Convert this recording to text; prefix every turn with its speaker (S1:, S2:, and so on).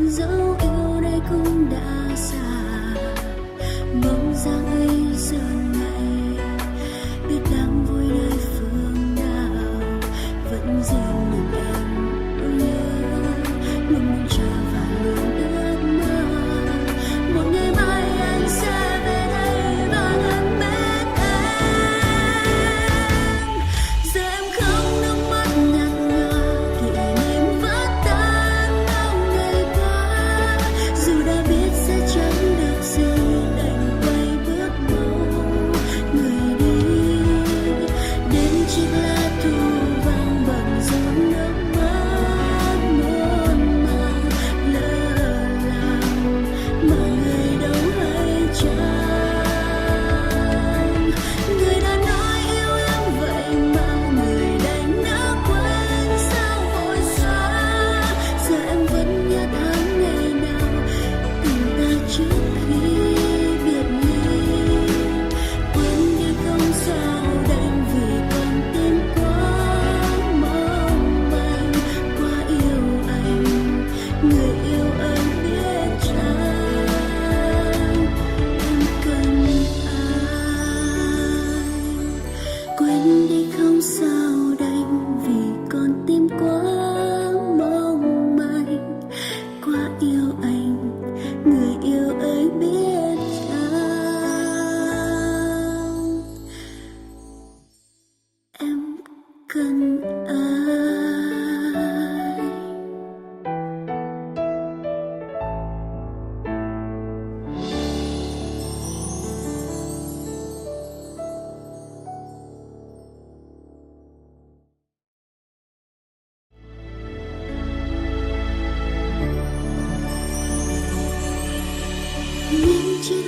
S1: dẫu yêu đây cũng đã xa, bóng dáng ấy giờ này biết đang vui nơi phương nào, vẫn riêng mình em nhớ, luôn mong chờ và luôn ước mơ một ngày mai anh sẽ về đây và gần bên em. Giờ em khóc nước mắt ngặt ngào, kỷ niệm vỡ tan bao ngày qua, dù đã biết sẽ chẳng được gì đành quay bước mau người đi, đến chiếc lá thu vàng bằng giọt nước mắt muôn màng lỡ làng mà người đâu hay chăng. Người đã nói yêu em vậy mà người đành đã quên sao vội xóa, giờ em vẫn nhớ tháng ngày nào tình ta trước khi biệt ly, quên đi không sao đành vì con tim quá mong manh quá yêu anh, người yêu ơi biết chăng em cần ai. Quên đi không sao đành vì con tim quá mong manh quá yêu anh, người yêu ơi biết chăng em cần ai. Những chiếc